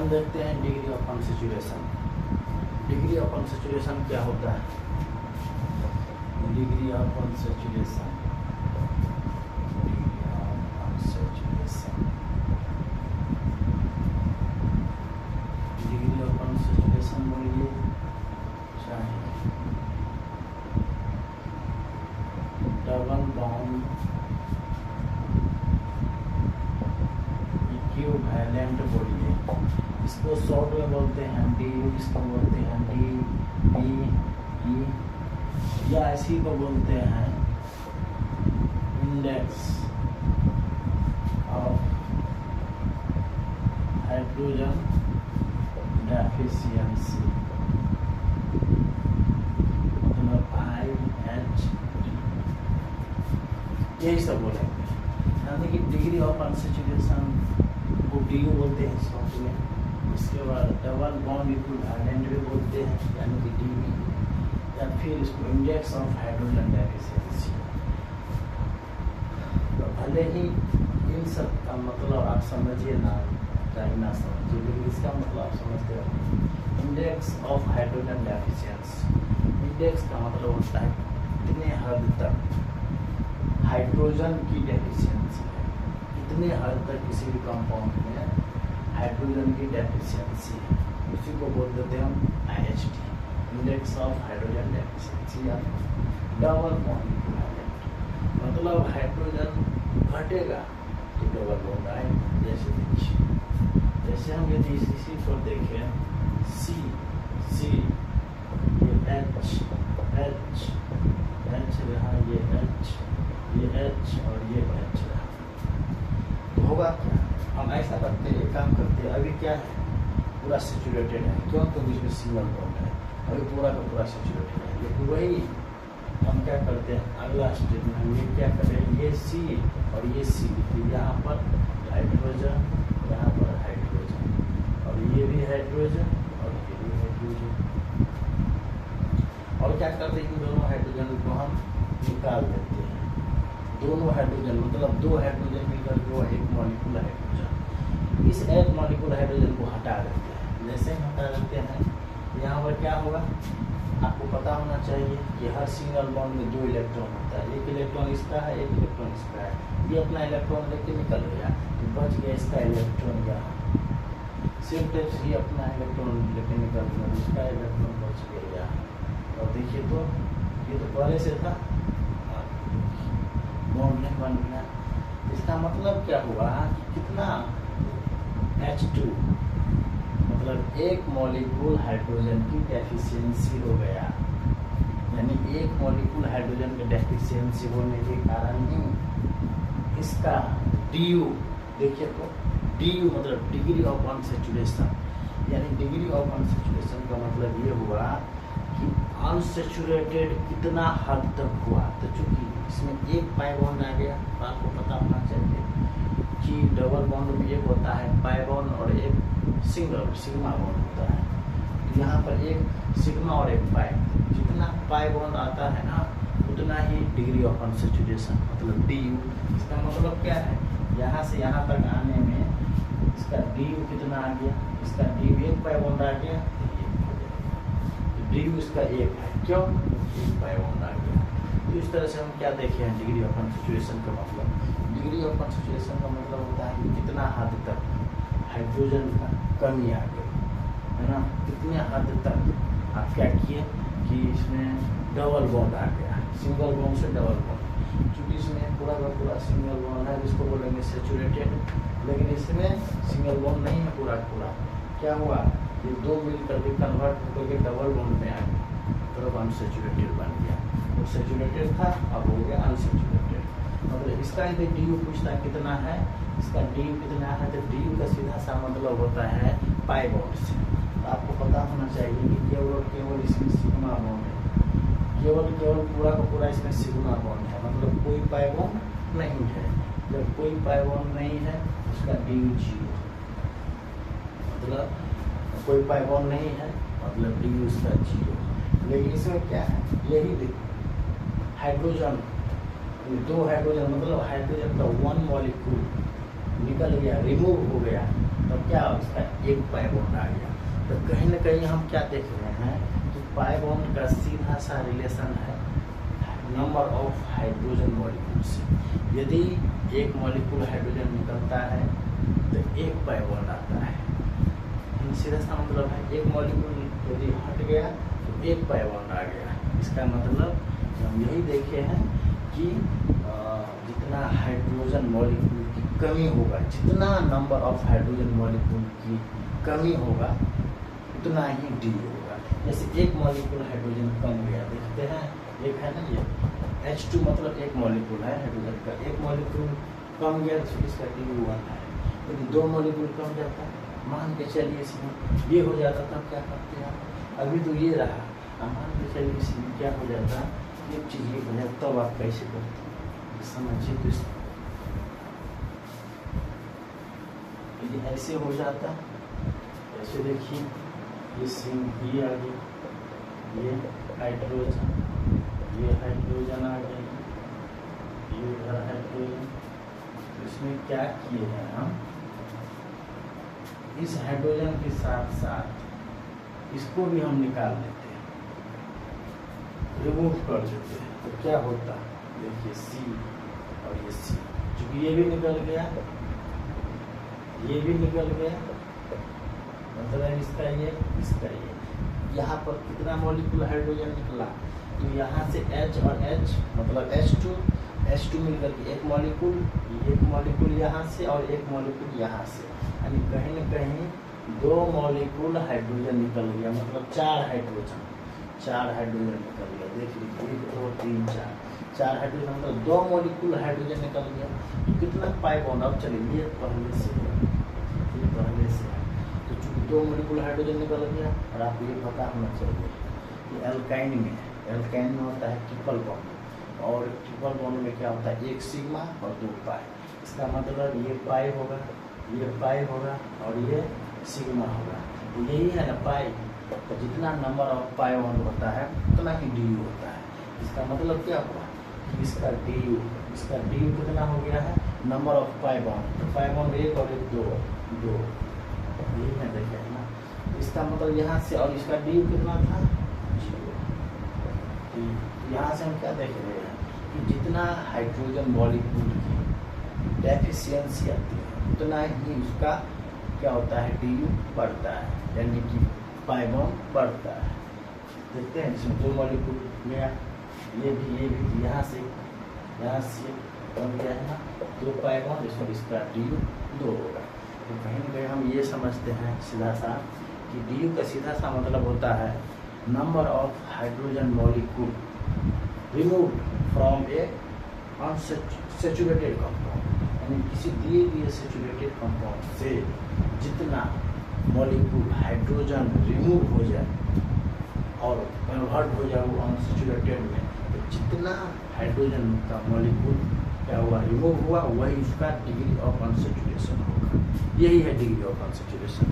हम देखते हैं degree of unsaturation. Degree of unsaturation क्या होता है? Degree of unsaturation, degree of unsaturation, degree of unsaturation बोलिए चाहे डबल बॉन्ड इक्विवेलेंट बोलिए, इसको शॉर्ट में बोलते हैं डी, इसको बोलते हैं डी बी ई, या इसी को बोलते हैं इंडेक्स ऑफ हाइड्रोजन डेफिशिएंसी, मतलब IHD, यही सब बोलेंगे। यानी कि डिग्री ऑफ अनसैचुरेशन को DO बोलते हैं शॉर्ट में। इसके बाद डबल बॉन्ड इक्विवेलेंट भी बोलते हैं यानी कि DB, या फिर इसको इंडेक्स ऑफ हाइड्रोजन डेफिशिएंसी। तो भले ही इन सब का मतलब आप समझिए ना चाहे ना समझिए, लेकिन इसका मतलब आप समझते हो। Index of hydrogen deficiency, index का मतलब होता है कितने हद तक हाइड्रोजन की डेफिशिएंसी है, कितने हद तक किसी भी कंपाउंड में हाइड्रोजन की डेफिशिएंसी है, उसी को बोल देते हैं हम IHD, index of hydrogen deficiency या डबल बॉन्ड इक्विवेलेंट। मतलब हाइड्रोजन घटेगा तो डबल बॉन्ड आएगा। जैसे देखिए, जैसे हम यदि इसी पर देखें C ये H रहा, ये H और ये H रहा, तो होगा क्या? हम ऐसा करते हैं, काम करते हैं। अभी क्या है, पूरा सैचुरेटेड है, क्यों? क्योंकि इसमें सिंगल बॉन्ड है, अभी पूरा का पूरा सैचुरेटेड है। लेकिन वही हम क्या करते हैं, अगला स्टेप में हम ये क्या करें, ये C और ये C, तो यहाँ पर हाइड्रोजन, यहाँ पर हाइड्रोजन, और ये भी हाइड्रोजन और ये भी हाइड्रोजन। और क्या करते हैं, इन दोनों हाइड्रोजन को हम निकाल देते हैं। दोनों हाइड्रोजन मतलब दो हाइड्रोजन मिलकर जो एक मॉलिक्यूल हाइड्रोजन, इस एक मॉलिक्यूल हाइड्रोजन को हटा देते हैं। जैसे हम हटा देते हैं, यहाँ पर क्या होगा, आपको पता होना चाहिए कि हर सिंगल बॉन्ड में 2 इलेक्ट्रॉन होता है। एक इलेक्ट्रॉन इसका है, एक इलेक्ट्रॉन इसका है। ये अपना इलेक्ट्रॉन लेके निकल गया तो बच गया इसका इलेक्ट्रॉन यहाँ। सेम टाइप से ही अपना इलेक्ट्रॉन लेके निकल गया, इसका इलेक्ट्रॉन बच गया यहाँ। और देखिए तो ये तो पहले से था, बॉन्ड नहीं बन गया। इसका मतलब क्या हुआ कि कितना H2 मतलब एक मॉलिक्यूल हाइड्रोजन की डेफिशिएंसी हो गया। यानी एक मॉलिक्यूल हाइड्रोजन की डेफिशिएंसी होने के कारण ही इसका DU, देखिए तो DU मतलब डिग्री ऑफ अनसैचुरेशन, यानी डिग्री ऑफ अनसैचुरेशन का मतलब ये हुआ कि अनसैचुरेटेड कितना हद तक हुआ। तो चूंकि इसमें एक पाई बॉन्ड आ गया, तो आपको पता होना चाहिए कि डबल बॉन्ड में एक होता है पाई बॉन्ड और एक सिंगल सिग्मा बॉन्ड होता है। तो यहाँ पर एक सिग्मा और एक पाई, जितना पाई बॉन्ड आता है ना उतना ही डिग्री ऑफ अनसैचुरेशन मतलब DU। इसका मतलब क्या है, यहाँ से यहाँ तक आने में इसका DU कितना आ गया, इसका DU एक पाई बॉन्ड आ गया, DU इसका एक है, क्यों? एक पाई बॉन्ड आ गया। तो इस तरह से हम क्या देखे हैं डिग्री ऑफ अनसैचुरेशन का मतलब। डिग्री ऑफ अनसैचुरेशन का मतलब होता है कि कितना हद तक हाइड्रोजन का कमी आ गई है ना, कितने हद तक आप क्या किए कि इसमें डबल बॉन्ड आ गया, सिंगल बॉन्ड से डबल बॉन्ड। क्योंकि इसमें पूरा का पूरा सिंगल बॉन्ड है, इसको बोलेंगे सैचुरेटेड, लेकिन इसमें सिंगल बॉन्ड नहीं है पूरा पूरा। क्या हुआ, ये दो मिलकर के कन्वर्ट होकर के डबल बॉन्ड में आ गया, तो अनसैचुरेटेड बन गया। वो सैचुरेटेड था, अब हो गया अनसैचुरेटेड। मतलब इसका यदि DU पूछता है कितना है, इसका DU कितना है, तो DU का सीधा सा मतलब होता है पाई बॉन्ड से। तो आपको पता होना चाहिए कि केवल और केवल इसमें सिग्मा बॉन्ड है, केवल पूरा का पूरा इसमें सिग्मा बॉन्ड है, मतलब कोई पाई बॉन्ड नहीं है। जब कोई पाई बॉन्ड नहीं है उसका DU 0, मतलब कोई पाई बॉन्ड नहीं है मतलब DU उसका 0। लेकिन इसमें क्या है, यही देखो हाइड्रोजन, दो हाइड्रोजन मतलब हाइड्रोजन का 1 मॉलिक्यूल निकल गया, रिमूव हो गया, तो क्या उसका एक पाई बॉन्ड आ गया। तो कहीं ना कहीं हम क्या देख रहे हैं कि पाई बॉन्ड का सीधा सा रिलेशन है नंबर ऑफ हाइड्रोजन मॉलिक्यूल से। यदि एक मॉलिक्यूल हाइड्रोजन निकलता है तो एक पाई बॉन्ड आता है। सीधा सा मतलब है एक मॉलिक्यूल यदि हट गया तो एक पाई बॉन्ड आ गया। इसका मतलब हम यही देखे हैं कि जितना हाइड्रोजन मॉलिक्यूल की कमी होगा, जितना नंबर ऑफ हाइड्रोजन मॉलिक्यूल की कमी होगा उतना ही डी होगा। जैसे एक मॉलिक्यूल हाइड्रोजन कम गया, देखते हैं एक है ना ये H2 मतलब एक मॉलिक्यूल है हाइड्रोजन का, एक मॉलिक्यूल कम गया तो इसका DU1 है। यदि दो मॉलिक्यूल कम जाता, मान के चलिए इसमें ये हो जाता तब क्या करते हैं, अभी तो ये रहा, मान के चलिए इसमें क्या हो जाता, एक चीज़ ये हो जाता, तब आप कैसे करते समझिए। तो यदि ऐसे हो जाता, ऐसे देखिए ये सिंग ये आ गई, ये हाइड्रोजन आ गई, ये उधर हाइड्रोजन। तो इसमें क्या किए हैं हम, इस हाइड्रोजन के साथ साथ इसको भी हम निकाल देते हैं, रिमूव कर देते हैं। तो क्या होता, देखिए C और ये C, चूंकि ये भी निकल गया, ये भी निकल गया, मतलब इसका ये यहाँ पर कितना मॉलिक्यूल हाइड्रोजन निकला, तो यहाँ से H और H मतलब H2 मिलकर के एक मॉलिक्यूल यहाँ से और एक मॉलिक्यूल यहाँ से, यानी कहीं न कहीं दो मॉलिक्यूल हाइड्रोजन निकल गया, मतलब चार हाइड्रोजन निकल गया। देख लीजिए 1 2 3 4 हाइड्रोजन, मतलब दो मॉलिक्यूल हाइड्रोजन निकल गया। तो कितना पाई बॉन्ड, अब चलिए ये पहले से है, तो चूँकि दो मॉलिक्यूल हाइड्रोजन निकल गया, और आपको ये पता होना चाहिए कि एल्काइन में होता है ट्रिपल बॉन्ड, और ट्रिपल बॉन्ड में क्या होता है, एक सिग्मा और दो पाई। इसका मतलब ये पाई होगा और ये सिग्मा होगा। तो यही है ना पाई, तो जितना नंबर ऑफ पाई बॉन्ड होता है उतना ही डी होता है। इसका मतलब क्या हुआ, इसका डी कितना हो गया है, नंबर ऑफ पाई बॉन्ड। तो पाई बॉन्ड एक और एक दो यही है, देखिए है ना। इसका मतलब यहाँ से, और इसका डी कितना था, 0। यहाँ से हम क्या देख रहे हैं कि जितना हाइड्रोजन मॉलिक्यूल की डेफिशिएंसी आती है उतना ही उसका क्या होता है, DU बढ़ता है, यानी कि पाई बॉन्ड बढ़ता है। देखते हैं इसमें दो मॉलिक्यूल गया, ये भी यहाँ से बन गया है ना, दो पाई बॉन्ड, इसका DU 2 होगा। तो कहीं ना कहीं हम ये समझते हैं सीधा सा कि DU का सीधा सा मतलब होता है number of hydrogen molecule removed from A unsaturated compound, यानी किसी दिए गए सैचुरेटेड कंपाउंड से जितना मॉलिक्यूल हाइड्रोजन रिमूव हो जाए और कन्वर्ट हो जाए वो अनसैचुरेटेड में, तो जितना हाइड्रोजन का मॉलिक्यूल क्या हुआ, रिमूव हुआ, वही उसका डिग्री ऑफ अनसैचुरेशन होगा। यही है डिग्री ऑफ अनसैचुरेशन।